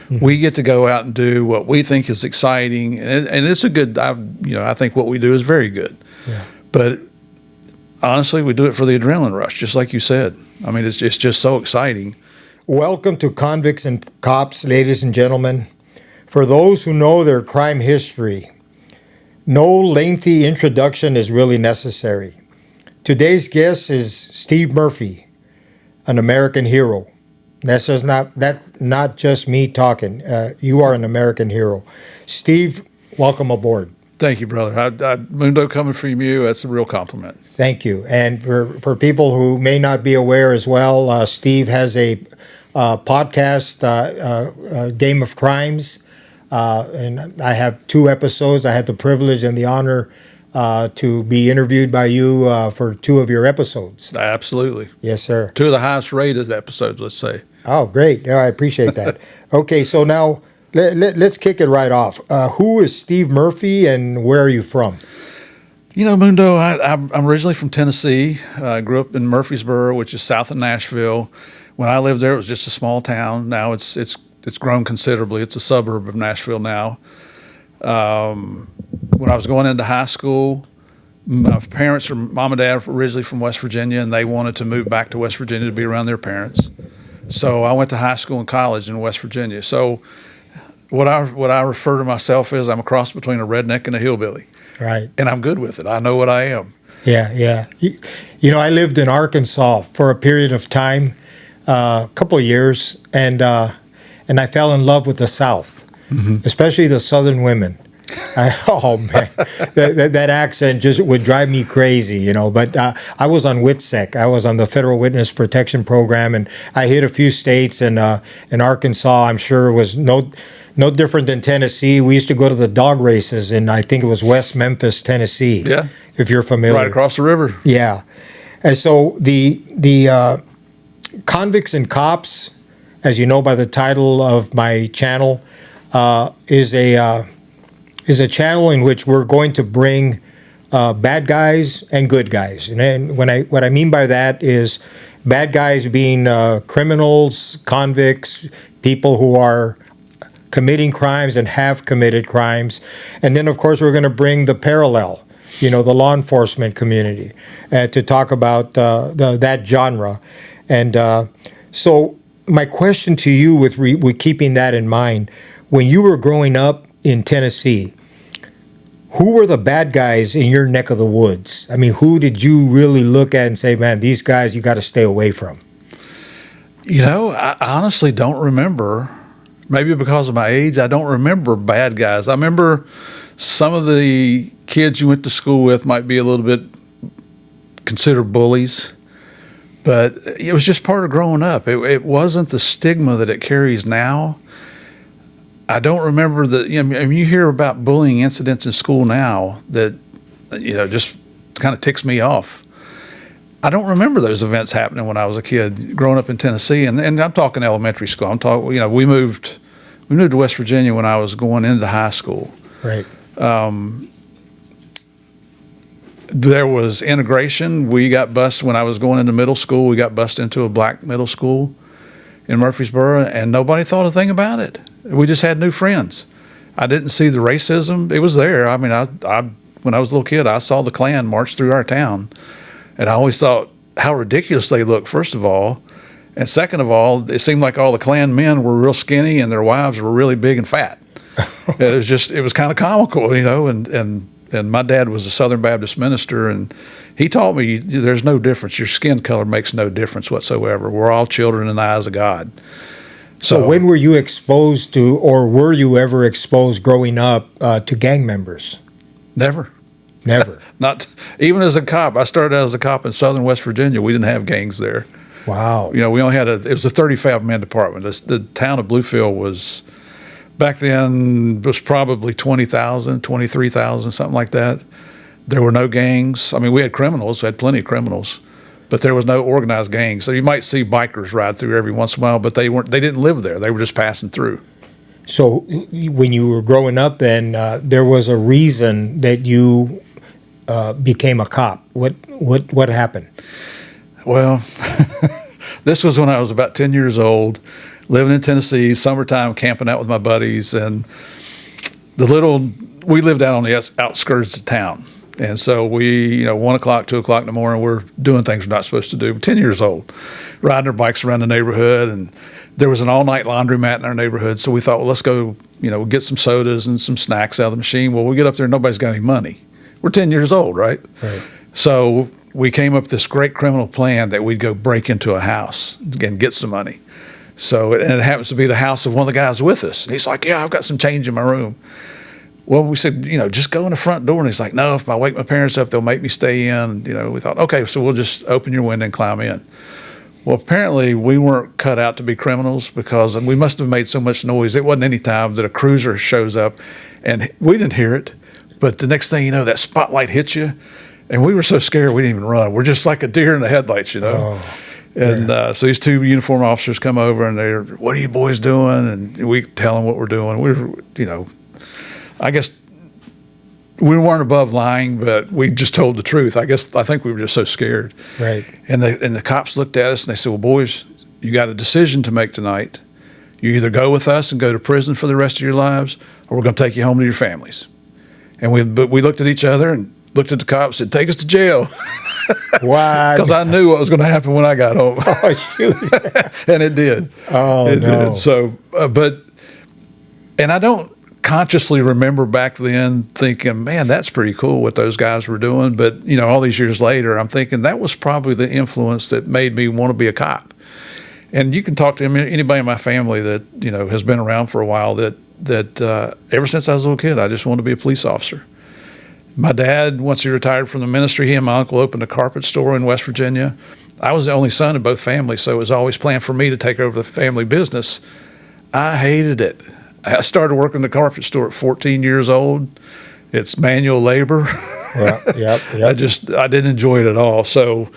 We get to go out and do what we think is exciting, and it's a good. I think what we do is very good. Yeah. But honestly, we do it for the adrenaline rush, just like you said. I mean, it's just so exciting. Welcome to Convicts and Cops, ladies and gentlemen. For those who know their crime history, no lengthy introduction is really necessary. Today's guest is Steve Murphy, an American hero. That's not just me talking. You are an American hero. Steve, welcome aboard. Thank you, brother. Mundo, coming from you, that's a real compliment. Thank you. And for people who may not be aware as well, Steve has a podcast, Game of Crimes, and I have 2 episodes. I had the privilege and the honor to be interviewed by you for 2 of your episodes. Absolutely. Yes, sir. 2 of the highest rated episodes, let's say. Oh, great. Yeah, I appreciate that. Okay, so now let's kick it right off. Who is Steve Murphy and where are you from? You know, Mundo, I'm originally from Tennessee. I grew up in Murfreesboro, which is south of Nashville. When I lived there, it was just a small town. Now it's grown considerably. It's a suburb of Nashville now. When I was going into high school, my parents, mom and dad, were originally from West Virginia, and they wanted to move back to West Virginia to be around their parents. So I went to high school and college in West Virginia. So what I refer to myself as, I'm a cross between a redneck and a hillbilly. Right. And I'm good with it. I know what I am. Yeah, yeah. You know, I lived in Arkansas for a period of time, a couple of years, and I fell in love with the South, especially the Southern women. Oh man, that accent just would drive me crazy, you know. But I was on WITSEC. I was on the Federal Witness Protection Program, and I hit a few states. And in Arkansas, I'm sure it was no different than Tennessee. We used to go to the dog races, and I think it was West Memphis, Tennessee. Yeah, if you're familiar, right across the river. Yeah, and so the Convicts and Cops, as you know by the title of my channel, is a channel in which we're going to bring bad guys and good guys. And what I mean by that is bad guys being criminals, convicts, people who are committing crimes and have committed crimes. And then, of course, we're going to bring the parallel, you know, the law enforcement community, to talk about that genre. And so my question to you with keeping that in mind, when you were growing up in Tennessee, who were the bad guys in your neck of the woods? I mean, who did you really look at and say, man, these guys you got to stay away from? You know, I honestly don't remember. Maybe because of my age, I don't remember bad guys. I remember some of the kids you went to school with might be a little bit considered bullies, but it was just part of growing up. It wasn't the stigma that it carries now. I don't remember you hear about bullying incidents in school now that, you know, just kind of ticks me off. I don't remember those events happening when I was a kid growing up in Tennessee, and I'm talking elementary school. I'm talking, you know, we moved to West Virginia when I was going into high school. Right. There was integration. We got bused when I was going into middle school. We got bused into a black middle school in Murfreesboro, and nobody thought a thing about it. We just had new friends. I didn't see the racism. It was there. I mean, I when I was a little kid, I saw the Klan march through our town, and I always thought how ridiculous they looked, first of all. And second of all, it seemed like all the Klan men were real skinny and their wives were really big and fat. It was kind of comical, you know, and my dad was a Southern Baptist minister, and he taught me there's no difference. Your skin color makes no difference whatsoever. We're all children in the eyes of God. So when were you exposed to, or were you ever exposed growing up to gang members? Never. Never. Not even as a cop. I started out as a cop in southern West Virginia. We didn't have gangs there. Wow. You know, we only had it was a 35-man department. The town of Bluefield was, back then, was probably 20,000, 23,000, something like that. There were no gangs. I mean, we had criminals. We had plenty of criminals. But there was no organized gangs. So you might see bikers ride through every once in a while, but they didn't live there. They were just passing through. So when you were growing up then, there was a reason that you became a cop. What happened? Well, This was when I was about 10 years old, living in Tennessee, summertime, camping out with my buddies, and we lived out on the outskirts of town. And so we, 1 o'clock, 2 o'clock in the morning, we're doing things we're not supposed to do. 10 years old, riding our bikes around the neighborhood, and there was an all-night laundromat in our neighborhood. So we thought, well, let's go, get some sodas and some snacks out of the machine. Well, we get up there, nobody's got any money. We're 10 years old, right? Right. So we came up with this great criminal plan that we'd go break into a house and get some money. So, and it happens to be the house of one of the guys with us. And he's like, yeah, I've got some change in my room. Well, we said, just go in the front door. And he's like, no, if I wake my parents up, they'll make me stay in. We thought, okay, so we'll just open your window and climb in. Well, apparently we weren't cut out to be criminals, because we must have made so much noise. It wasn't any time that a cruiser shows up, and we didn't hear it. But the next thing you know, that spotlight hits you. And we were so scared we didn't even run. We're just like a deer in the headlights, Oh, And so these two uniformed officers come over, and they're, what are you boys doing? And we tell them what we're doing. I guess we weren't above lying, but we just told the truth. I think we were just so scared. right. And the cops looked at us and they said, well, boys, you got a decision to make tonight. You either go with us and go to prison for the rest of your lives, or we're going to take you home to your families. And we looked at each other and looked at the cops and said, take us to jail. What? Because I knew what was going to happen when I got home. Oh, shoot. And it did. Oh, it no. did. So, and I don't consciously remember back then thinking, man, that's pretty cool what those guys were doing. But, all these years later, I'm thinking that was probably the influence that made me want to be a cop. And you can talk to anybody in my family that, has been around for a while that ever since I was a little kid, I just wanted to be a police officer. My dad, once he retired from the ministry, he and my uncle opened a carpet store in West Virginia. I was the only son in both families, so it was always planned for me to take over the family business. I hated it. I started working the carpet store at 14 years old. It's manual labor. Yep. I didn't enjoy it at all. So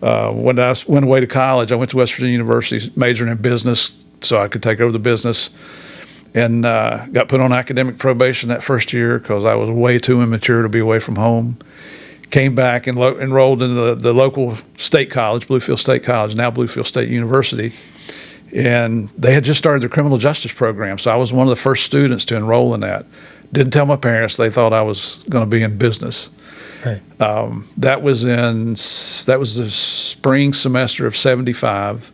when I went away to college, I went to West Virginia University, majoring in business so I could take over the business. And got put on academic probation that first year because I was way too immature to be away from home. Came back and enrolled in the local state college, Bluefield State College, now Bluefield State University. And they had just started their criminal justice program, so I was one of the first students to enroll in that. Didn't tell my parents. They thought I was going to be in business. Right. That was the spring semester of '75.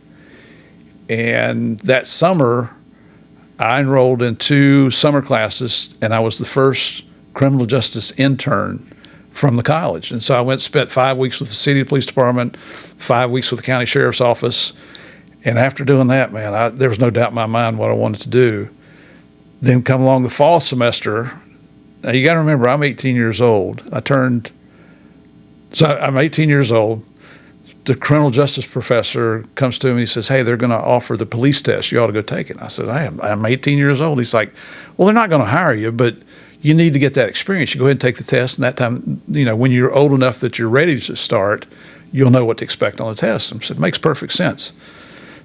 And that summer, I enrolled in 2 summer classes, and I was the first criminal justice intern from the college. And so I spent 5 weeks with the city police department, 5 weeks with the county sheriff's office. And after doing that, man, there was no doubt in my mind what I wanted to do. Then come along the fall semester. Now you got to remember, I'm 18 years old. I'm 18 years old. The criminal justice professor comes to me and he says, hey, they're going to offer the police test. You ought to go take it. I said, I'm 18 years old. He's like, well, they're not going to hire you, but you need to get that experience. You go ahead and take the test. And that time, when you're old enough that you're ready to start, you'll know what to expect on the test. I said, it makes perfect sense.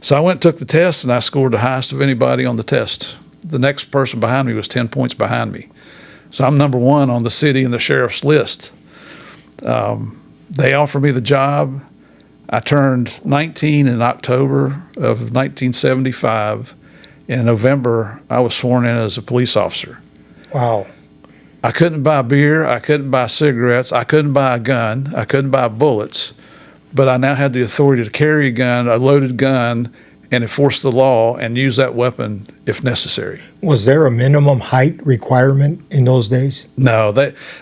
So I went and took the test, and I scored the highest of anybody on the test. The next person behind me was 10 points behind me. So I'm number 1 on the city and the sheriff's list. They offered me the job. I turned 19 in October of 1975. In November, I was sworn in as a police officer. Wow. I couldn't buy beer. I couldn't buy cigarettes. I couldn't buy a gun. I couldn't buy bullets. But I now had the authority to carry a gun, a loaded gun, and enforce the law and use that weapon if necessary. Was there a minimum height requirement in those days? No,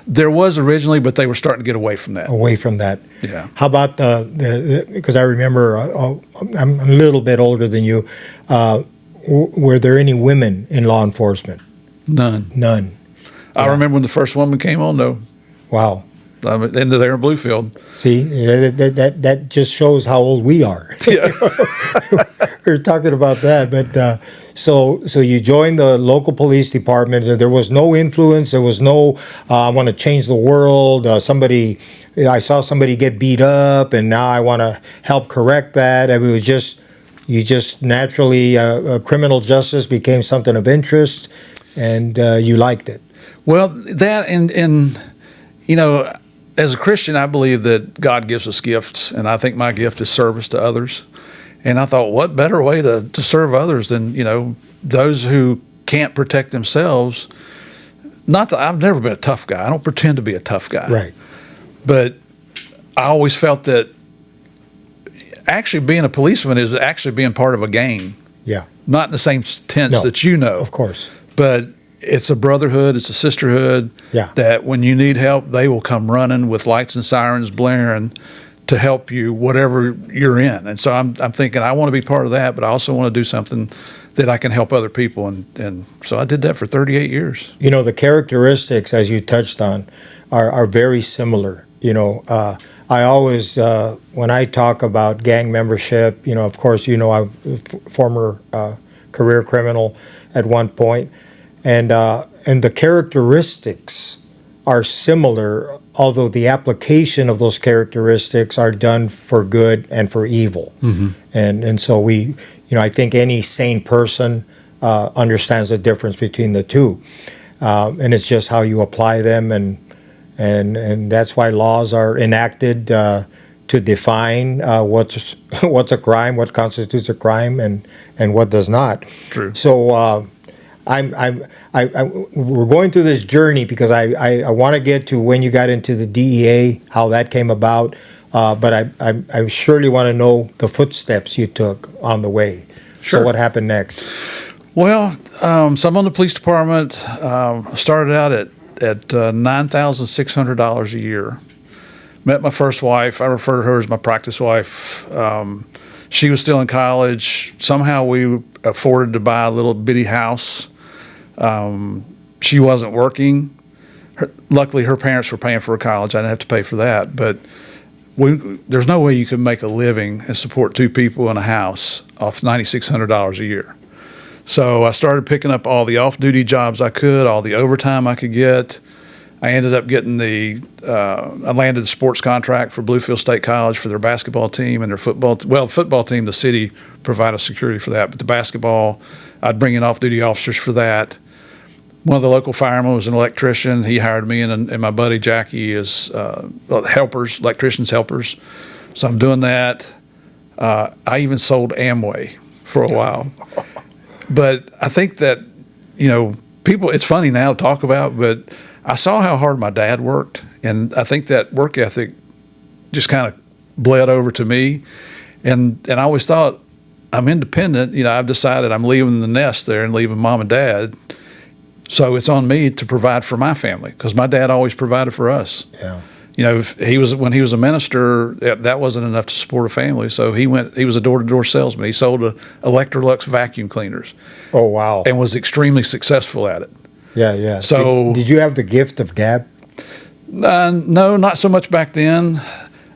there was originally, but they were starting to get away from that. Away from that. Yeah. How about because I remember I'm a little bit older than you. Were there any women in law enforcement? None. None. I remember when the first woman came on, though. Wow. Into there in Bluefield. See, that just shows how old we are. Yeah. We're talking about that, but so you joined the local police department. And there was no influence. There was no I want to change the world. I saw somebody get beat up, and now I want to help correct that. I mean, it was just you just naturally criminal justice became something of interest, and you liked it. Well, that and as a Christian, I believe that God gives us gifts, and I think my gift is service to others. And I thought, what better way to serve others than, those who can't protect themselves. Not that I've never been a tough guy. I don't pretend to be a tough guy. Right. But I always felt that actually being a policeman is actually being part of a gang. Yeah. Not in the same tense No, that you know. of course. But it's a brotherhood, it's a sisterhood. Yeah. That when you need help, they will come running with lights and sirens blaring to help you, whatever you're in. And so I'm thinking, I want to be part of that, but I also want to do something that I can help other people. And so I did that for 38 years. The characteristics, as you touched on, are very similar. I always, when I talk about gang membership, of course, I'm a former career criminal at one point, and the characteristics are similar, although the application of those characteristics are done for good and for evil. Mm-hmm. And so I think any sane person understands the difference between the two. And it's just how you apply them, and that's why laws are enacted to define what's a crime, what constitutes a crime, and what does not. True. So we're going through this journey because I want to get to when you got into the DEA, how that came about, but I surely want to know the footsteps you took on the way. Sure. So what happened next? Well, so I'm on the police department. Started out at $9,600 a year. Met my first wife. I refer to her as my practice wife. She was still in college. Somehow we afforded to buy a little bitty house. She wasn't working. Luckily, her parents were paying for her college. I didn't have to pay for that. But there's no way you could make a living and support two people in a house off $9,600 a year. So I started picking up all the off-duty jobs I could, all the overtime I could get. I ended up getting I landed the sports contract for Bluefield State College for their basketball team and their football team. The city provided security for that, but the basketball, I'd bring in off-duty officers for that. One of the local firemen was an electrician. He hired me and my buddy Jackie as electricians helpers. So I'm doing that. I even sold Amway for a while. But I think that, people, it's funny now to talk about, but I saw how hard my dad worked, and I think that work ethic just kind of bled over to me. And I always thought, I'm independent. I've decided I'm leaving the nest there and leaving mom and dad. So it's on me to provide for my family because my dad always provided for us. Yeah. When he was a minister, that wasn't enough to support a family. So he was a door-to-door salesman. He sold Electrolux vacuum cleaners. Oh, wow. And was extremely successful at it. Yeah. So did you have the gift of gab? No, not so much back then.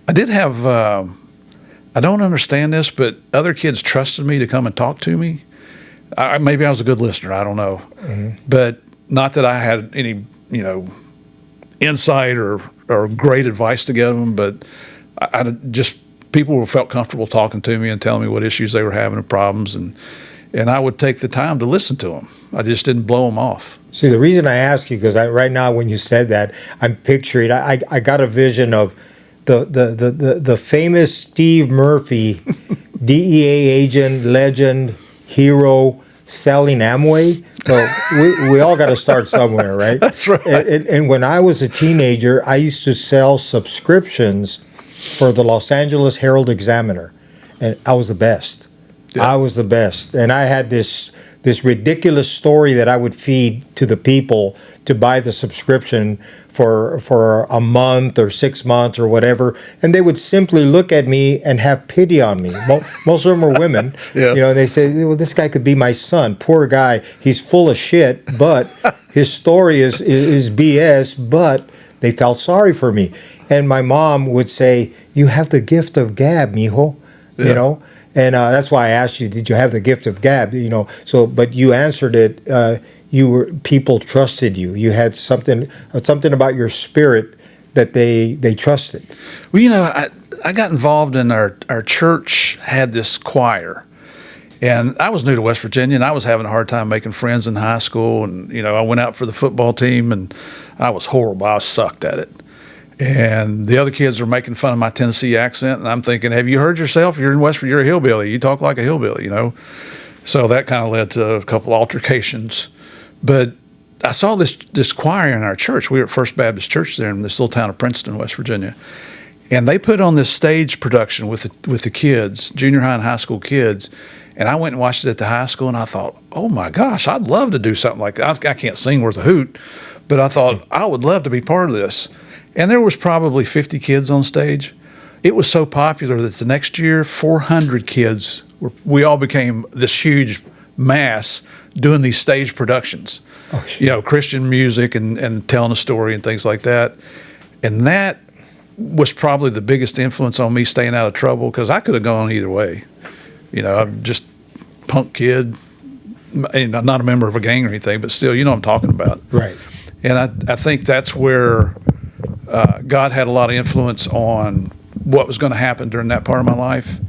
I did have, I don't understand this, but other kids trusted me to come and talk to me. Maybe I was a good listener. I don't know. Mm-hmm. But not that I had any, insight or great advice to give them, but I just people felt comfortable talking to me and telling me what issues they were having and problems, and I would take the time to listen to them. I just didn't blow them off. See, the reason I ask you, because right now when you said that, I'm picturing, I got a vision of the famous Steve Murphy, DEA agent, legend, hero, selling Amway. So we all got to start somewhere, right? That's right. And when I was a teenager, I used to sell subscriptions for the Los Angeles Herald-Examiner, and I was the best. Yeah. I was the best, and I had this ridiculous story that I would feed to the people to buy the subscription for a month or 6 months or whatever, and they would simply look at me and have pity on me. Most of them were women, yeah. And they say, "Well, this guy could be my son. Poor guy. He's full of shit, but his story is BS." But they felt sorry for me, and my mom would say, "You have the gift of gab, mijo," Yeah. And that's why I asked you, did you have the gift of gab? So, but you answered it. People trusted you. You had something about your spirit that they trusted. Well, I got involved in our church had this choir, and I was new to West Virginia, and I was having a hard time making friends in high school. And I went out for the football team, and I was horrible. I sucked at it. And the other kids are making fun of my Tennessee accent, and I'm thinking, have you heard yourself? You're in West Virginia, you're a hillbilly. You talk like a hillbilly, you know? So that kind of led to a couple altercations. But I saw this choir in our church. We were at First Baptist Church there in this little town of Princeton, West Virginia. And they put on this stage production with the kids, junior high and high school kids. And I went and watched it at the high school, and I thought, oh my gosh, I'd love to do something like that. I can't sing worth a hoot, but I thought I would love to be part of this. And there was probably 50 kids on stage. It was so popular that the next year, 400 kids, we all became this huge mass doing these stage productions. Oh, you know, Christian music and telling a story and things like that. And that was probably the biggest influence on me staying out of trouble, because I could have gone either way. You know, I'm just a punk kid, and I'm not a member of a gang or anything, but still, you know what I'm talking about. Right. And I think that's where God had a lot of influence on what was going to happen during that part of my life.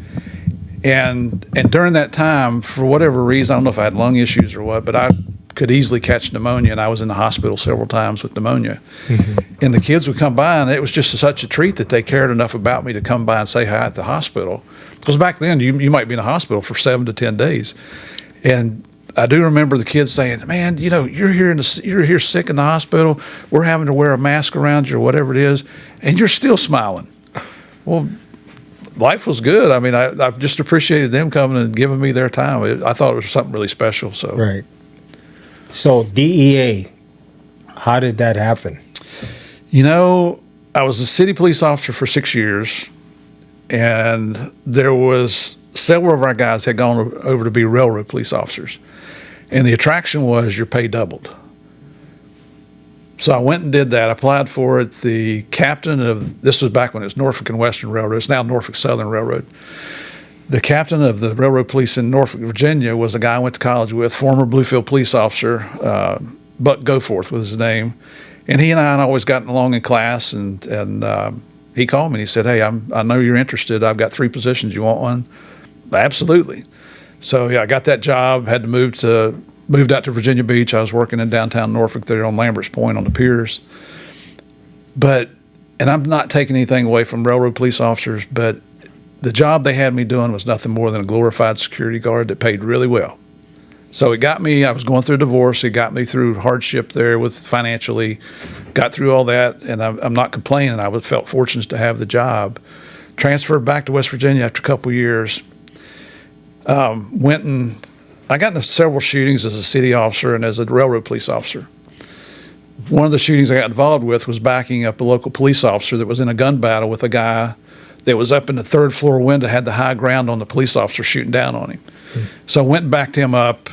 And during that time, for whatever reason, I don't know if I had lung issues or what, but I could easily catch pneumonia, and I was in the hospital several times with pneumonia. Mm-hmm. And the kids would come by, and it was just such a treat that they cared enough about me to come by and say hi at the hospital. Because back then, you might be in a hospital for 7 to 10 days. And I do remember the kids saying, man, you know, you're here sick in the hospital. We're having to wear a mask around you or whatever it is, and you're still smiling. Well, life was good. I mean, I just appreciated them coming and giving me their time. I thought it was something really special. So right. So DEA, how did that happen? You know, I was a city police officer for 6 years, and there was several of our guys had gone over to be railroad police officers. And the attraction was your pay doubled. So I went and did that. I applied for it. The captain of, this was back when it was Norfolk and Western Railroad. It's now Norfolk Southern Railroad. The captain of the railroad police in Norfolk, Virginia, was a guy I went to college with, former Bluefield police officer, Buck Goforth was his name. And he and I had always gotten along in class, and he called me and he said, hey, I know you're interested. I've got 3 positions. You want one? Absolutely. So yeah, I got that job, had to moved out to Virginia Beach. I was working in downtown Norfolk there on Lambert's Point on the piers. And I'm not taking anything away from railroad police officers, but the job they had me doing was nothing more than a glorified security guard that paid really well. So it got me, I was going through a divorce. It got me through hardship there with financially, got through all that, and I'm not complaining. I felt fortunate to have the job. Transferred back to West Virginia after a couple of years. I got into several shootings as a city officer and as a railroad police officer. One of the shootings I got involved with was backing up a local police officer that was in a gun battle with a guy that was up in the 3rd floor window, had the high ground on the police officer shooting down on him. So I went and backed him up.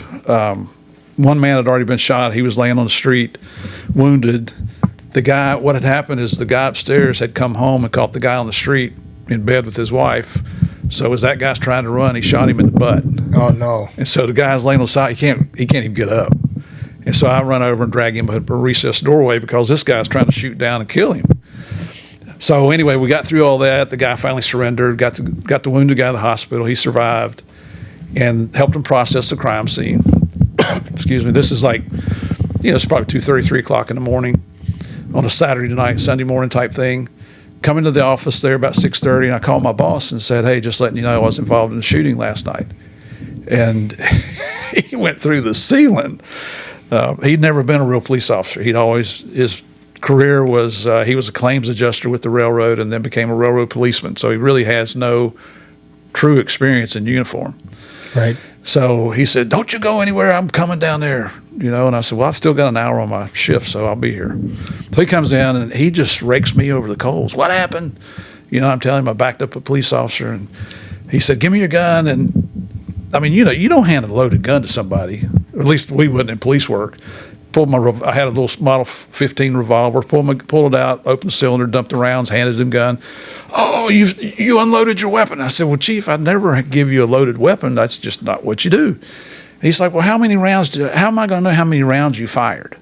One man had already been shot. He was laying on the street, wounded. What had happened is the guy upstairs had come home and caught the guy on the street in bed with his wife. So as that guy's trying to run, he shot him in the butt. Oh no! And so the guy's laying on the side. He can't even get up. And so I run over and drag him up a recessed doorway because this guy's trying to shoot down and kill him. So anyway, we got through all that. The guy finally surrendered. Got the wounded guy to the hospital. He survived, and helped him process the crime scene. Excuse me. This is like, it's probably 2:30, 3 o'clock in the morning on a Saturday night, Sunday morning type thing. Come into the office there about 6:30, and I called my boss and said, hey, just letting you know I was involved in a shooting last night. And he went through the ceiling. He'd never been a real police officer. His career was, he was a claims adjuster with the railroad and then became a railroad policeman. So he really has no true experience in uniform. Right. So he said, don't you go anywhere. I'm coming down there. And I said, well, I've still got an hour on my shift, so I'll be here. So he comes in, and he just rakes me over the coals. What happened? I'm telling him I backed up a police officer, and he said, give me your gun. And, I mean, you don't hand a loaded gun to somebody, or at least we wouldn't in police work. I had a little Model 15 revolver, pulled it out, opened the cylinder, dumped the rounds, handed him gun. Oh, you unloaded your weapon. I said, well, Chief, I'd never give you a loaded weapon. That's just not what you do. He's like, well, how am I going to know how many rounds you fired?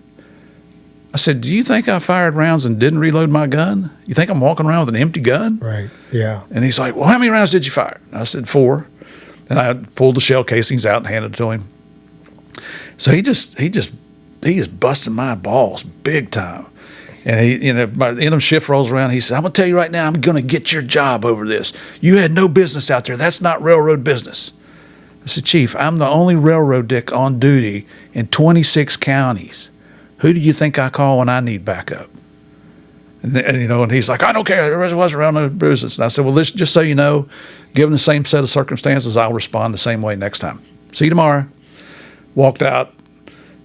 I said, do you think I fired rounds and didn't reload my gun? You think I'm walking around with an empty gun? Right, yeah. And he's like, well, how many rounds did you fire? I said, 4. And I pulled the shell casings out and handed it to him. So he is busting my balls big time. And he, by the end of the shift rolls around, he says, I'm going to tell you right now, I'm going to get your job over this. You had no business out there. That's not railroad business. I said, Chief, I'm the only railroad dick on duty in 26 counties. Who do you think I call when I need backup? And he's like, I don't care. There wasn't railroad business. And I said, well, just so you know, given the same set of circumstances, I'll respond the same way next time. See you tomorrow. Walked out.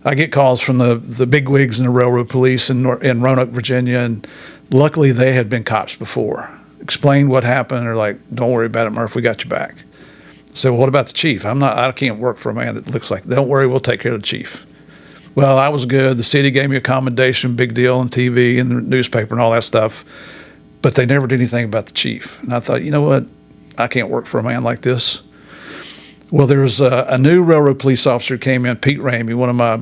I get calls from the bigwigs in the railroad police in Roanoke, Virginia, and luckily they had been cops before. Explained what happened. They're like, don't worry about it, Murph. We got your back. I said, well, what about the chief? I can't work for a man that looks like. Don't worry, we'll take care of the chief. Well, I was good. The city gave me a commendation, big deal on TV and the newspaper and all that stuff, but they never did anything about the chief. And I thought, you know what? I can't work for a man like this. Well, there was a new railroad police officer who came in, Pete Ramey, one of my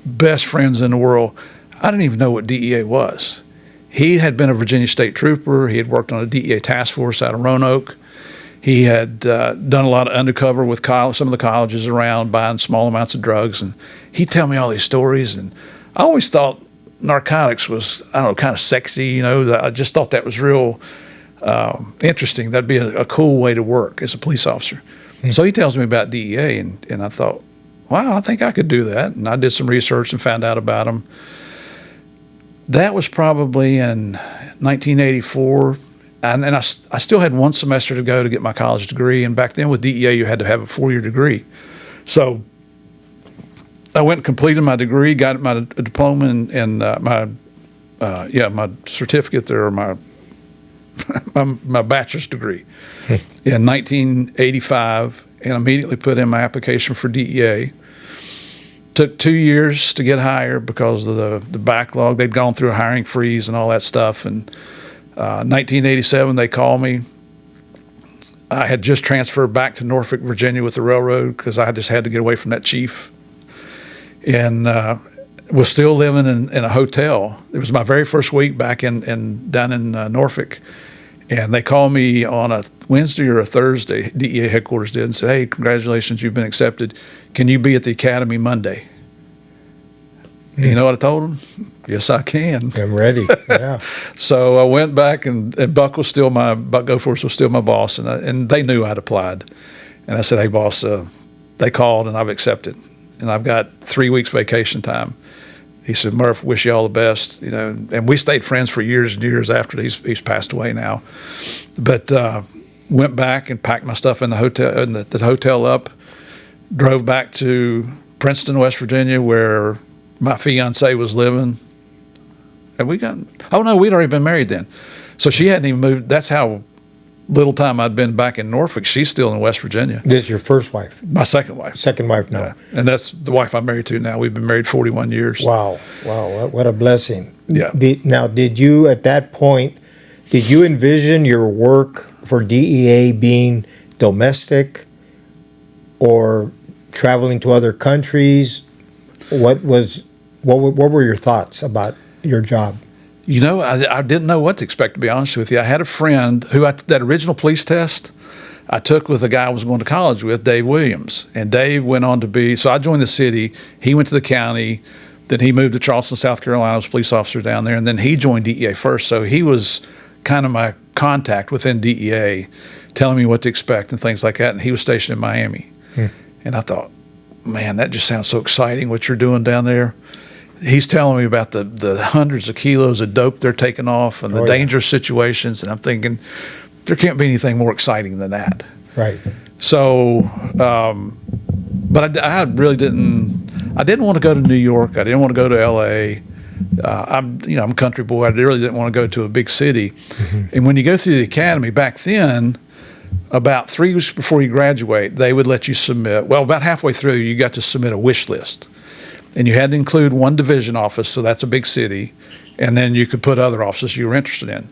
best friends in the world. I didn't even know what DEA was. He had been a Virginia State Trooper. He had worked on a DEA task force out of Roanoke. He had done a lot of undercover with some of the colleges around, buying small amounts of drugs. And he'd tell me all these stories. And I always thought narcotics was, I don't know, kind of sexy. I just thought that was real interesting. That'd be a cool way to work as a police officer. So he tells me about DEA, and I thought, wow, I think I could do that. And I did some research and found out about them. That was probably in 1984. And I still had one semester to go to get my college degree. And back then with DEA, you had to have a 4-year degree. So I went and completed my degree, got my diploma and my certificate there, or my bachelor's degree in 1985, and immediately put in my application for DEA. Took 2 years to get hired because of the backlog. They'd gone through a hiring freeze and all that stuff. And 1987, they called me. I had just transferred back to Norfolk, Virginia with the railroad because I just had to get away from that chief. And was still living in a hotel. It was my very first week back down in Norfolk. And they called me on a Wednesday or a Thursday, DEA headquarters did, and said, hey, congratulations, you've been accepted. Can you be at the academy Monday? You know what I told them? Yes, I can. I'm ready. Yeah. So I went back, and Buck Goforth was still my boss, and they knew I'd applied. And I said, hey, boss, they called, and I've accepted. And I've got 3 weeks vacation time. He said, Murph, wish you all the best. And we stayed friends for years and years after he's passed away now. But went back and packed my stuff in the hotel, the hotel up, drove back to Princeton, West Virginia, where my fiance was living. And we'd already been married then. So she hadn't even moved. That's how little time I'd been back in Norfolk. She's still in West Virginia. This is your first wife? My second wife. Second wife now. Yeah. And that's the wife I'm married to now. We've been married 41 years. Wow. What a blessing. Yeah. Did you, at that point, did you envision your work for DEA being domestic or traveling to other countries? What were your thoughts about your job? I didn't know what to expect, to be honest with you. I had a friend who that original police test I took with a guy I was going to college with, Dave Williams. And Dave went on to be, so I joined the city, he went to the county, then he moved to Charleston, South Carolina, was a police officer down there, and then he joined DEA first. So he was kind of my contact within DEA, telling me what to expect and things like that. And he was stationed in Miami. And I thought, man, that just sounds so exciting what you're doing down there. He's telling me about the hundreds of kilos of dope they're taking off and the dangerous situations. And I'm thinking, there can't be anything more exciting than that. Right. So, but I really didn't want to go to New York. I didn't want to go to LA. I'm a country boy. I really didn't want to go to a big city. And when you go through the academy back then, about 3 weeks before you graduate, they would let you submit, about halfway through, you got to submit a wish list. And you had to include one division office, so that's a big city, and then you could put other offices you were interested in.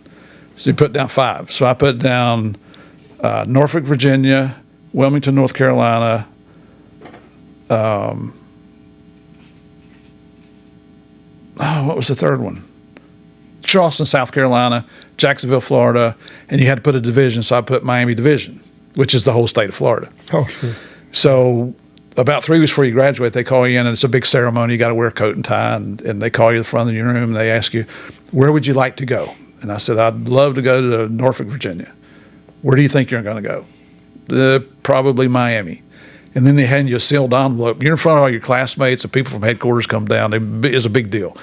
So you put down 5. So I put down Norfolk, Virginia, Wilmington, North Carolina, what was the third one? Charleston, South Carolina, Jacksonville, Florida, and you had to put a division, so I put Miami Division, which is the whole state of Florida. Oh, sure. So about 3 weeks before you graduate, they call you in, and it's a big ceremony. You got to wear a coat and tie, and they call you to the front of your room, and they ask you, where would you like to go? And I said, I'd love to go to Norfolk, Virginia. Where do you think you're going to go? Probably Miami. And then they hand you a sealed envelope. You're in front of all your classmates, and people from headquarters come down. It's a big deal.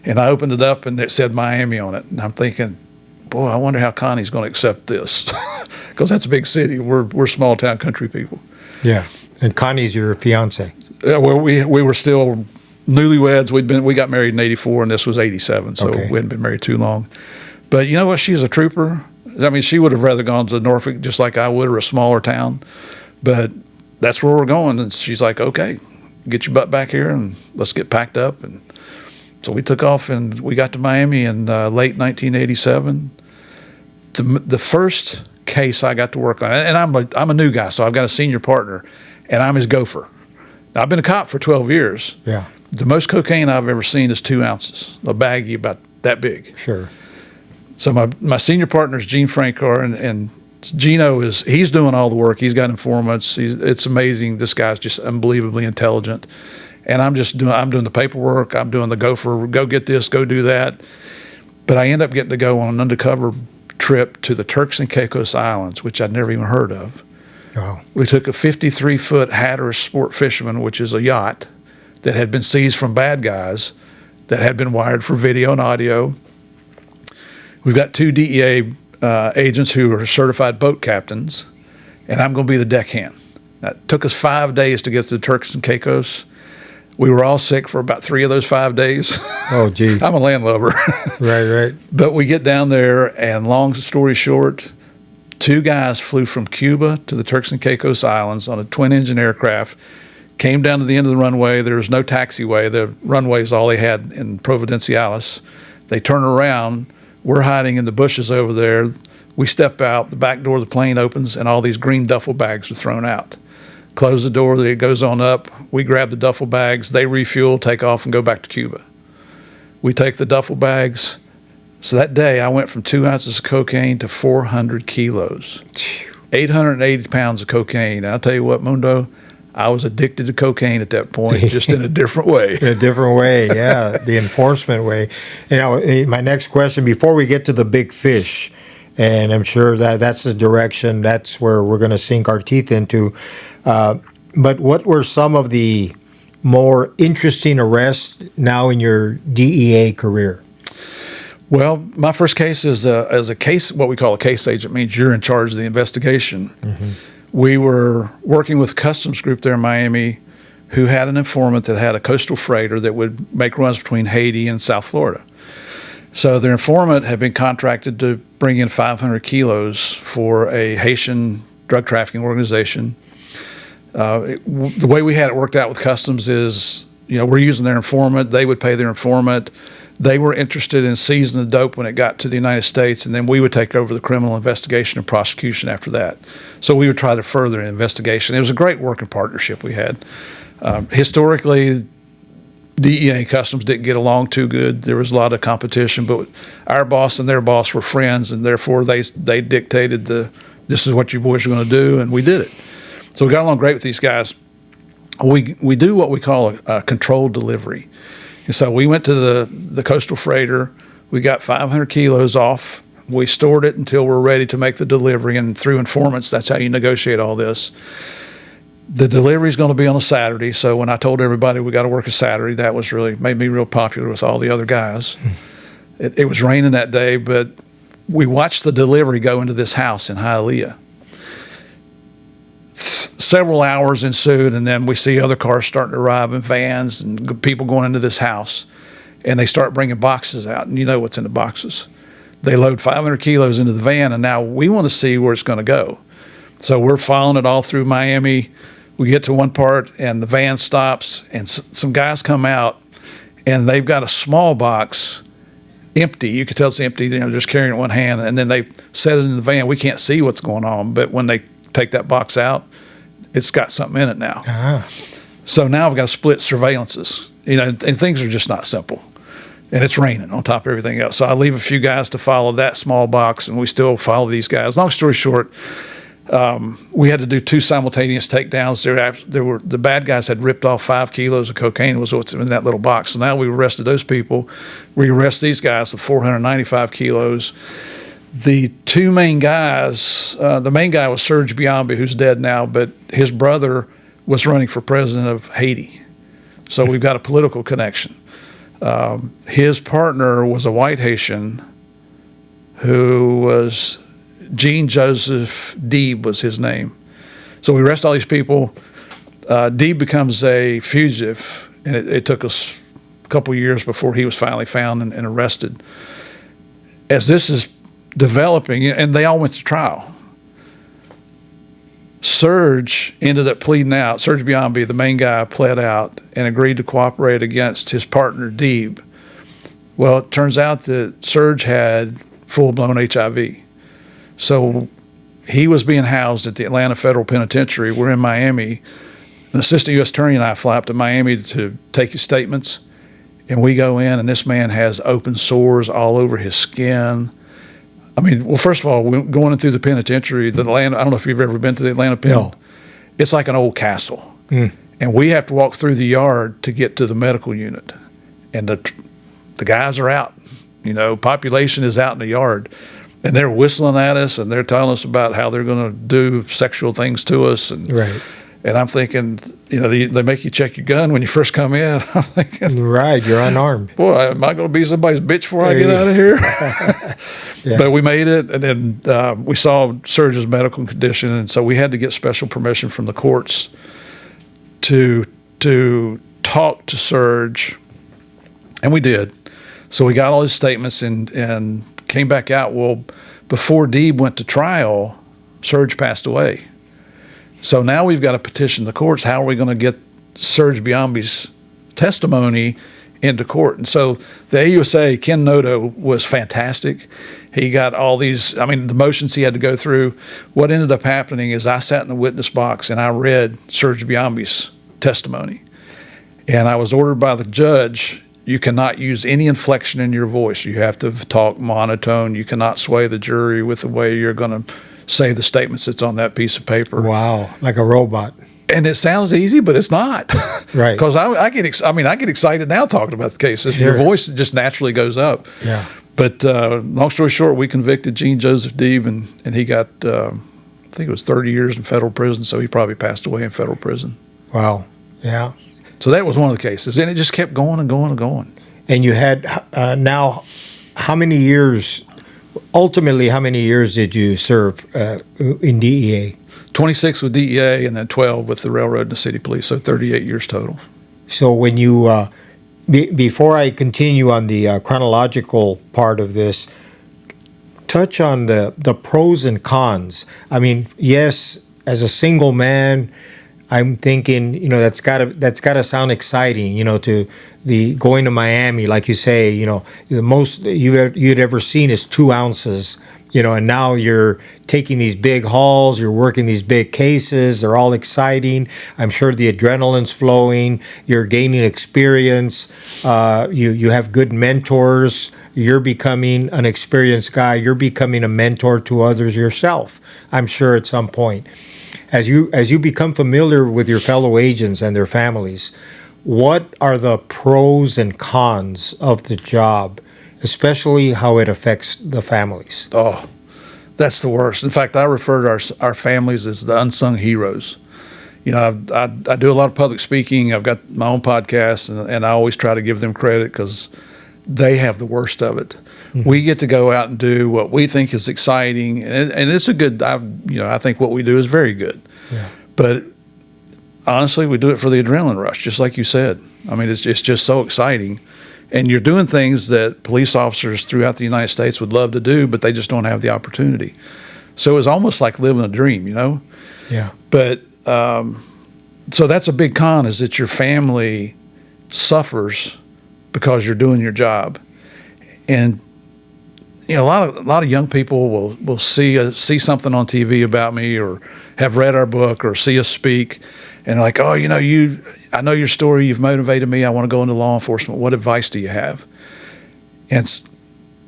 And I opened it up, and it said Miami on it. And I'm thinking, boy, I wonder how Connie's going to accept this, because that's a big city. We're small town country people. Yeah. And Connie's your fiance. Well, we were still newlyweds. We got married in '84, and this was '87, so Okay. we hadn't been married too long. But you know what? She's a trooper. I mean, she would have rather gone to Norfolk just like I would, or a smaller town. But that's where we're going. And she's like, okay, get your butt back here and let's get packed up. And so we took off, and we got to Miami in late 1987. The first case I got to work on, and I'm a new guy, so I've got a senior partner, and I'm his gopher. Now, I've been a cop for 12 years. Yeah. The most cocaine I've ever seen is 2 ounces, a baggie about that big. Sure. So my senior partner is Gene Frankar, and Gino he's doing all the work. He's got informants. It's amazing. This guy's just unbelievably intelligent. And I'm doing the paperwork. I'm doing the gopher, go get this, go do that. But I end up getting to go on an undercover trip to the Turks and Caicos Islands, which I'd never even heard of. Wow. We took a 53-foot Hatteras Sport Fisherman, which is a yacht that had been seized from bad guys that had been wired for video and audio. We've got 2 DEA agents who are certified boat captains, and I'm going to be the deckhand. It took us 5 days to get to the Turks and Caicos. We were all sick for about 3 of those 5 days. Oh, gee. I'm a landlubber. Right. But we get down there, and long story short, 2 guys flew from Cuba to the Turks and Caicos Islands on a twin-engine aircraft, came down to the end of the runway. There was no taxiway. The runway is all they had in Providenciales. They turn around. We're hiding in the bushes over there. We step out. The back door of the plane opens, and all these green duffel bags are thrown out. Close the door. It goes on up. We grab the duffel bags. They refuel, take off, and go back to Cuba. We take the duffel bags. So that day, I went from 2 ounces of cocaine to 400 kilos, 880 pounds of cocaine. And I'll tell you what, Mundo, I was addicted to cocaine at that point, just in a different way. In a different way, yeah, the enforcement way. You know, my next question, before we get to the big fish, and I'm sure that's the direction, that's where we're going to sink our teeth into. But what were some of the more interesting arrests now in your DEA career? Well, my first case is as a case, what we call a case agent, means you're in charge of the investigation. Mm-hmm. We were working with a customs group there in Miami who had an informant that had a coastal freighter that would make runs between Haiti and South Florida. So their informant had been contracted to bring in 500 kilos for a Haitian drug trafficking organization. The way we had it worked out with customs is, we're using their informant. They would pay their informant. They were interested in seizing the dope when it got to the United States, and then we would take over the criminal investigation and prosecution after that. So we would try to further an investigation. It was a great working partnership we had. Historically, DEA and Customs didn't get along too good. There was a lot of competition, but our boss and their boss were friends, and therefore they dictated this is what you boys are going to do, and we did it. So we got along great with these guys. We do what we call a controlled delivery. And so we went to the coastal freighter. We got 500 kilos off. We stored it until we're ready to make the delivery, and through informants, that's how you negotiate all this. The delivery is going to be on a Saturday, so when I told everybody we got to work a Saturday, that was really made me real popular with all the other guys. It was raining that day, but we watched the delivery go into this house in Hialeah. Several hours ensued, and then we see other cars starting to arrive in vans and people going into this house, and they start bringing boxes out, and you know what's in the boxes. They load 500 kilos into the van, and now we want to see where it's going to go. So we're following it all through Miami. We get to one part, and the van stops, and some guys come out, and they've got a small box empty. You can tell it's empty, just carrying it in one hand, and then they set it in the van. We can't see what's going on, but when they take that box out, it's got something in it now. Ah. So now I've got to split surveillances, and things are just not simple. And it's raining on top of everything else. So I leave a few guys to follow that small box, and we still follow these guys. Long story short, We had to do 2 simultaneous takedowns. The bad guys had ripped off 5 kilos of cocaine was what's in that little box. So now we arrested those people. We arrest these guys with 495 kilos. The 2 main guys, the main guy was Serge Biambi, who's dead now, but his brother was running for president of Haiti. So we've got a political connection. His partner was a white Haitian who was Jean-Joseph Deeb was his name. So we arrest all these people. Deeb becomes a fugitive, and it took us a couple years before he was finally found and arrested. As this is developing, and they all went to trial, Serge ended up pleading out. Serge Biambi, the main guy, pled out and agreed to cooperate against his partner, Deeb. Well, it turns out that Serge had full-blown HIV. So he was being housed at the Atlanta Federal Penitentiary. We're in Miami. An assistant U.S. attorney and I fly up to Miami to take his statements. And we go in, and this man has open sores all over his skin. I mean, well, first of all, going in through the penitentiary, the Atlanta, I don't know if you've ever been to the Atlanta Pen. No. It's like an old castle. And we have to walk through the yard to get to the medical unit. And the guys are out. You know, population is out in the yard. And they're whistling at us, and they're telling us about how they're going to do sexual things to us. And, Right. And I'm thinking, you know, they make you check your gun when you first come in. I'm thinking, Right, you're unarmed. boy, am I going to be somebody's bitch before I get out of here? Yeah. But we made it, and then we saw Serge's medical condition, and so we had to get special permission from the courts to talk to Serge, and we did. So we got all his statements and came back out. Well, before Deeb went to trial, Serge passed away. So now we've got to petition the courts. How are we going to get Serge Biambi's testimony into court? And so the AUSA, Ken Noto, was fantastic. He got all these, I mean, the motions he had to go through. What ended up happening is I sat in the witness box and I read Serge Biambi's testimony. And I was ordered by the judge, you cannot use any inflection in your voice. You have to talk monotone. You cannot sway the jury with the way you're going to say the statements that's on that piece of paper. Wow, like a robot. And it sounds easy, but it's not. Right. Because I get excited now talking about the cases. Sure. Your voice just naturally goes up. Yeah. But long story short, we convicted Jean-Joseph Deeb, and he got, I think it was 30 years in federal prison, so he probably passed away in federal prison. Wow. Yeah. So that was one of the cases, and it just kept going and going and going. And you had now, how many years? Ultimately, how many years did you serve in DEA? 26 with DEA, and then 12 with the railroad and the city police, so 38 years total. So when you, before I continue on the chronological part of this, touch on the pros and cons. I mean, yes, as a single man, I'm thinking, you know, that's gotta sound exciting, you know, to the going to Miami, like you say, you know, the most you'd ever seen is 2 ounces, you know, and now you're taking these big hauls, you're working these big cases, they're all exciting. I'm sure the adrenaline's flowing, you're gaining experience, you have good mentors, you're becoming an experienced guy, you're becoming a mentor to others yourself, I'm sure at some point. As you become familiar with your fellow agents and their families, what are the pros and cons of the job, especially how it affects the families? Oh, that's the worst. In fact, I refer to our families as the unsung heroes. You know, I do a lot of public speaking. I've got my own podcast, and I always try to give them credit because they have the worst of it. Mm-hmm. We get to go out and do what we think is exciting, and it's a good. I think what we do is very good. Yeah. But honestly, we do it for the adrenaline rush, just like you said. I mean, it's just so exciting, and you're doing things that police officers throughout the United States would love to do, but they just don't have the opportunity. So it's almost like living a dream, you know. Yeah. But so that's a big con, is that your family suffers because you're doing your job. And you know, a lot of young people will see something on TV about me, or have read our book, or see us speak, and they're like, oh, you know, I know your story, you've motivated me, I want to go into law enforcement. What advice do you have? And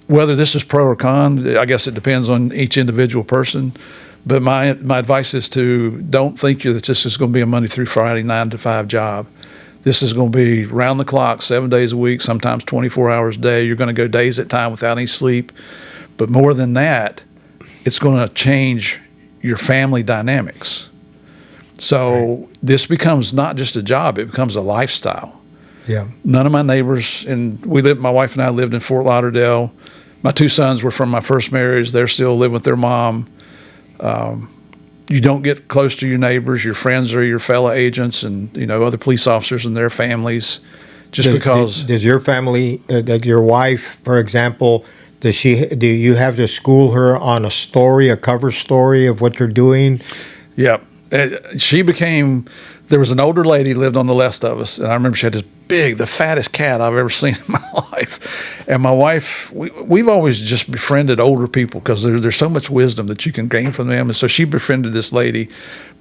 whether this is pro or con, I guess it depends on each individual person. But my advice is to don't think that this is going to be a Monday through Friday 9 to 5 job. This is going to be round the clock, 7 days a week, sometimes 24 hours a day. You're going to go days at a time without any sleep. But more than that, it's going to change your family dynamics. So this becomes not just a job, it becomes a lifestyle. Yeah. None of my neighbors, and my wife and I lived in Fort Lauderdale. My 2 sons were from my first marriage. They're still living with their mom. You don't get close to your neighbors. Your friends are your fellow agents and, other police officers and their families. Does your family, like your wife, for example, do you have to school her on a cover story of what you're doing? Yep. There was an older lady lived on the left of us, and I remember she had this the fattest cat I've ever seen in my life. And my wife, we've always just befriended older people because there's so much wisdom that you can gain from them. And so she befriended this lady,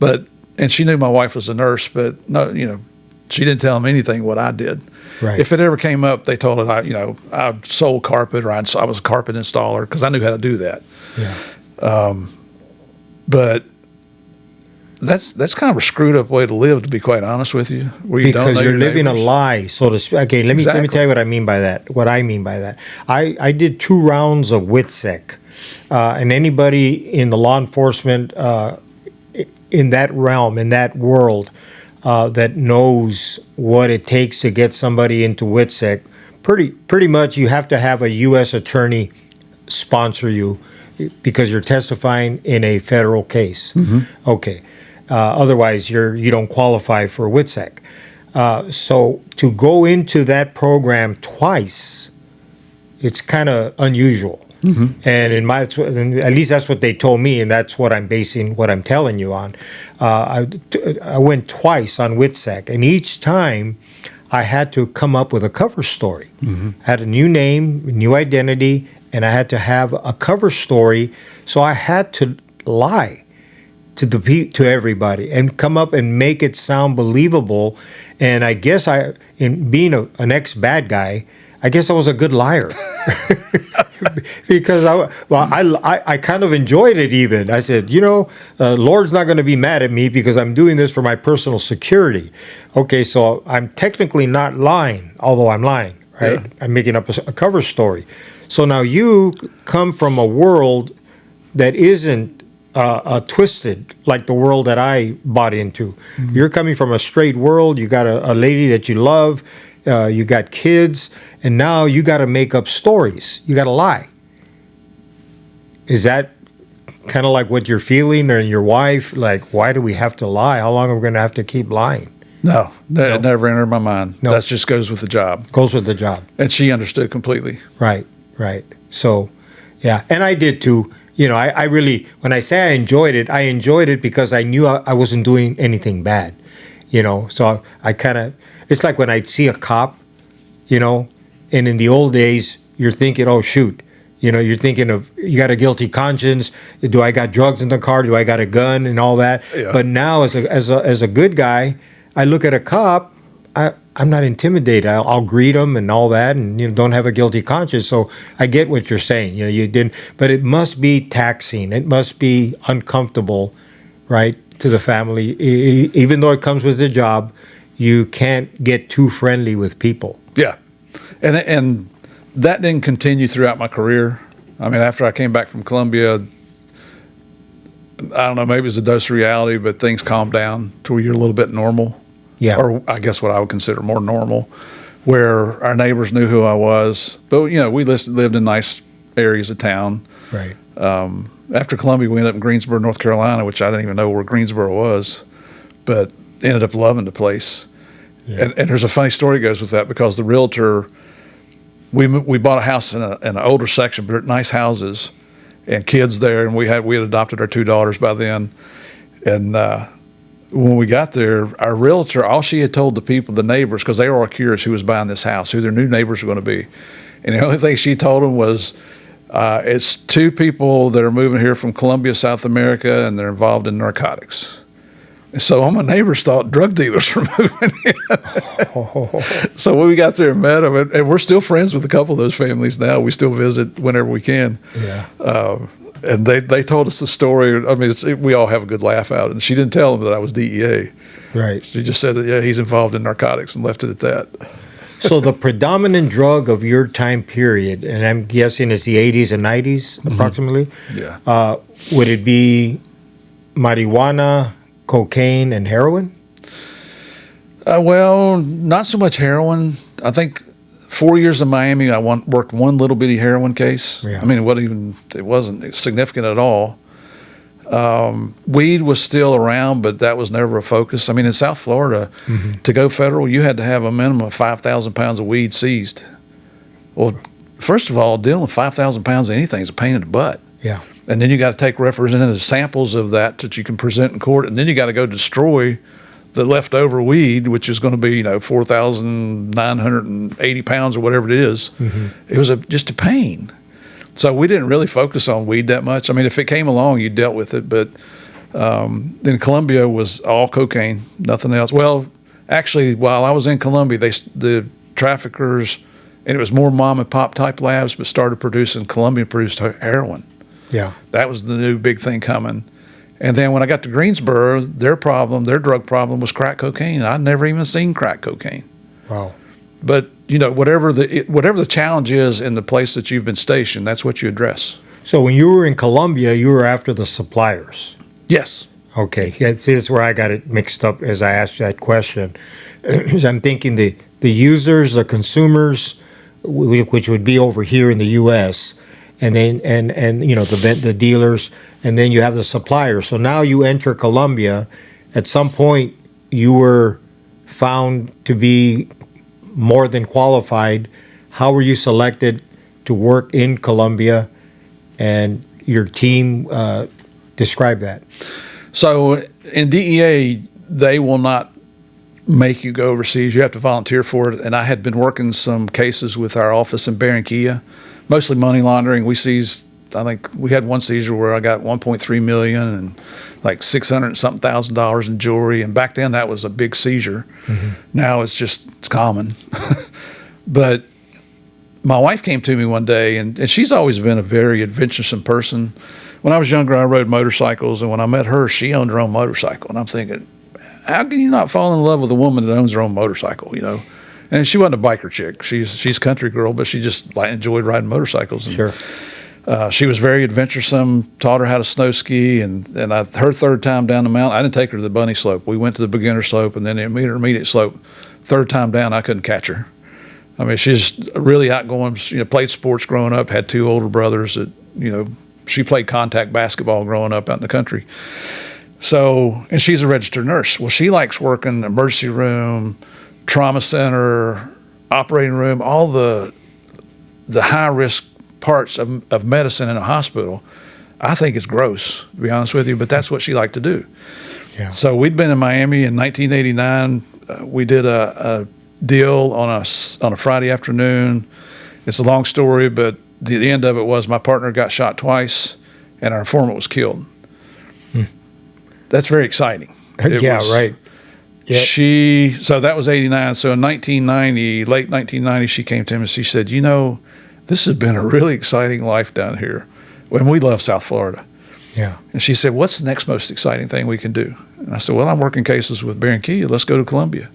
and she knew my wife was a nurse, but no, she didn't tell them anything what I did. Right. If it ever came up, they told her I sold carpet or I was a carpet installer because I knew how to do that. Yeah. But that's kind of a screwed up way to live, to be quite honest with you. Because you're living a lie, so to speak. Okay, let me tell you what I mean by that. I did 2 rounds of WITSEC, and anybody in the law enforcement in that realm, in that world, that knows what it takes to get somebody into WITSEC, pretty much you have to have a U.S. attorney sponsor you because you're testifying in a federal case. Mm-hmm. Okay. Otherwise, you don't qualify for WITSEC. So to go into that program twice, it's kind of unusual. Mm-hmm. And at least that's what they told me, and that's what I'm basing what I'm telling you on. I went twice on WITSEC, and each time I had to come up with a cover story. Mm-hmm. I had a new name, new identity, and I had to have a cover story. So I had to lie to everybody and come up and make it sound believable. And I guess in being an ex-bad guy, I guess I was a good liar. Because I kind of enjoyed it even. I said, Lord's not going to be mad at me because I'm doing this for my personal security. Okay, so I'm technically not lying, although I'm lying, right? Yeah. I'm making up a cover story. So now you come from a world that isn't twisted like the world that I bought into. Mm-hmm. You're coming from a straight world. You got a lady that you love. You got kids, and now you got to make up stories. You got to lie. Is that kind of like what you're feeling, or your wife? Like, why do we have to lie? How long are we going to have to keep lying? No, that never entered my mind. No. That just goes with the job. Goes with the job. And she understood completely. Right. So, yeah, and I did too. I really, when I say I enjoyed it because I knew I wasn't doing anything bad, so I kind of, it's like when I'd see a cop, and in the old days, you're thinking, oh, shoot, you're thinking of, you got a guilty conscience. Do I got drugs in the car? Do I got a gun and all that? Yeah. But now as a good guy, I look at a cop, I'm not intimidated. I'll greet them and all that, and don't have a guilty conscience. So I get what you're saying. You didn't, but it must be taxing. It must be uncomfortable, right, to the family. Even though it comes with the job, you can't get too friendly with people. Yeah, and that didn't continue throughout my career. I mean, after I came back from Colombia, I don't know, maybe it was a dose of reality, but things calmed down to where you're a little bit normal. Yeah. Or I guess what I would consider more normal, where our neighbors knew who I was. But, we lived in nice areas of town. Right. After Colombia, we ended up in Greensboro, North Carolina, which I didn't even know where Greensboro was, but ended up loving the place. Yeah. And there's a funny story that goes with that because the realtor, we bought a house in an older section, but nice houses and kids there. And we had adopted our 2 daughters by then. And, when we got there, our realtor, all she had told the neighbors, because they were all curious who was buying this house, who their new neighbors were going to be. And the only thing she told them was, it's 2 people that are moving here from Colombia, South America, and they're involved in narcotics. And so all my neighbors thought drug dealers were moving in. So when we got there and met them, and we're still friends with a couple of those families now. We still visit whenever we can. Yeah. And they told us the story. I mean, we all have a good laugh out. And she didn't tell them that I was DEA. Right. She just said that, yeah, he's involved in narcotics, and left it at that. So the predominant drug of your time period, and I'm guessing it's the 80s and 90s approximately, Yeah. would it be marijuana, cocaine, and heroin? Well, not so much heroin. I think 4 years in Miami, I worked one little bitty heroin case. Yeah. I mean, it wasn't significant at all. Weed was still around, but that was never a focus. I mean, in South Florida, to go federal, you had to have a minimum of 5,000 pounds of weed seized. Well, first of all, dealing with 5,000 pounds of anything is a pain in the butt. Yeah. And then you got to take representative samples of that you can present in court, and then you got to go destroy the leftover weed, which is going to be 4,980 pounds or whatever it is. It was just a pain. So we didn't really focus on weed that much. I mean, if it came along, you dealt with it. But then Colombia was all cocaine, nothing else. Well, actually, while I was in Colombia, the traffickers, and it was more mom and pop type labs, but started producing Colombian produced heroin. Yeah. That was the new big thing coming. And then when I got to Greensboro, their drug problem was crack cocaine. I'd never even seen crack cocaine. Wow. But whatever the challenge is in the place that you've been stationed, that's what you address. So when you were in Colombia, you were after the suppliers. Yes. Okay. Yeah, see, that's where I got it mixed up as I asked that question. I'm thinking the users, the consumers, which would be over here in the U.S., and then the dealers, and then you have the suppliers. So now you enter Colombia. At some point, you were found to be more than qualified. How were you selected to work in Colombia, and your team? Describe that. So in DEA, they will not make you go overseas. You have to volunteer for it. And I had been working some cases with our office in Barranquilla, mostly money laundering. We seized, I think we had one seizure where I got 1.3 million and like 600 and something $1,000 in jewelry. And back then that was a big seizure. Now it's common. But my wife came to me one day, and she's always been a very adventuresome person. When I was younger, I rode motorcycles, and when I met her, she owned her own motorcycle. And I'm thinking, how can you not fall in love with a woman that owns her own motorcycle, And she wasn't a biker chick. She's a country girl, but she just enjoyed riding motorcycles. And, Sure. she was very adventuresome, taught her how to snow ski. And her third time down the mountain, I didn't take her to the bunny slope. We went to the beginner slope and then the intermediate slope. Third time down, I couldn't catch her. I mean, she's really outgoing, played sports growing up, had two older brothers that, she played contact basketball growing up out in the country. So, and she's a registered nurse. Well, she likes working in the emergency room, trauma center, operating room, all the high-risk parts of medicine in a hospital. I think it's gross, to be honest with you, but that's what she liked to do. Yeah. So we'd been in Miami in 1989. We did a deal on a Friday afternoon. It's a long story, but the end of it was my partner got shot twice, and our informant was killed. That's very exciting. Right. Yeah. So that was 89. So in 1990, late 1990, she came to him and she said, this has been a really exciting life down here. And we love South Florida. Yeah. And she said, what's the next most exciting thing we can do? And I said, well, I'm working cases with Barranquilla. Let's go to Colombia.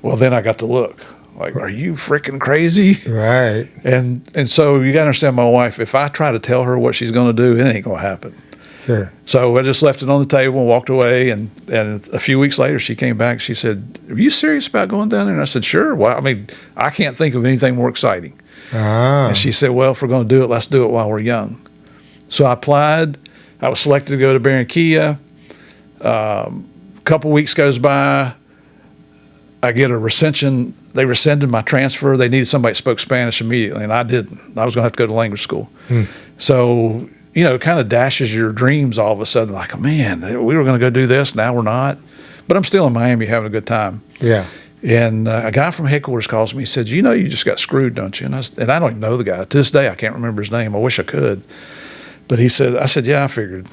Well, then I got to look. Like, are you freaking crazy? Right. And so you got to understand my wife, if I try to tell her what she's going to do, it ain't going to happen. Sure. So I just left it on the table and walked away. And a few weeks later, she came back. She said, are you serious about going down there? And I said, sure. Well, I mean, I can't think of anything more exciting. And she said, well, if we're going to do it, let's do it while we're young. So I applied. I was selected to go to Barranquilla. A couple weeks goes by. I get a rescission. They rescinded my transfer. They needed somebody that spoke Spanish immediately, and I didn't. I was going to have to go to language school. So, it kind of dashes your dreams all of a sudden. Like, man, we were going to go do this. Now we're not. But I'm still in Miami having a good time. Yeah. And a guy from headquarters calls me. He said, you just got screwed, don't you? And I don't even know the guy. To this day, I can't remember his name. I wish I could. But I said, yeah, I figured,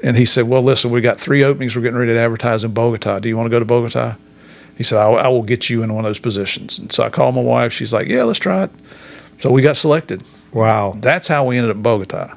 And he said, well, listen, we got 3 openings we're getting ready to advertise in Bogota. Do you want to go to Bogota? He said, I will get you in one of those positions. And so I called my wife. She's like, yeah, let's try it. So we got selected. Wow. That's how we ended up in Bogota.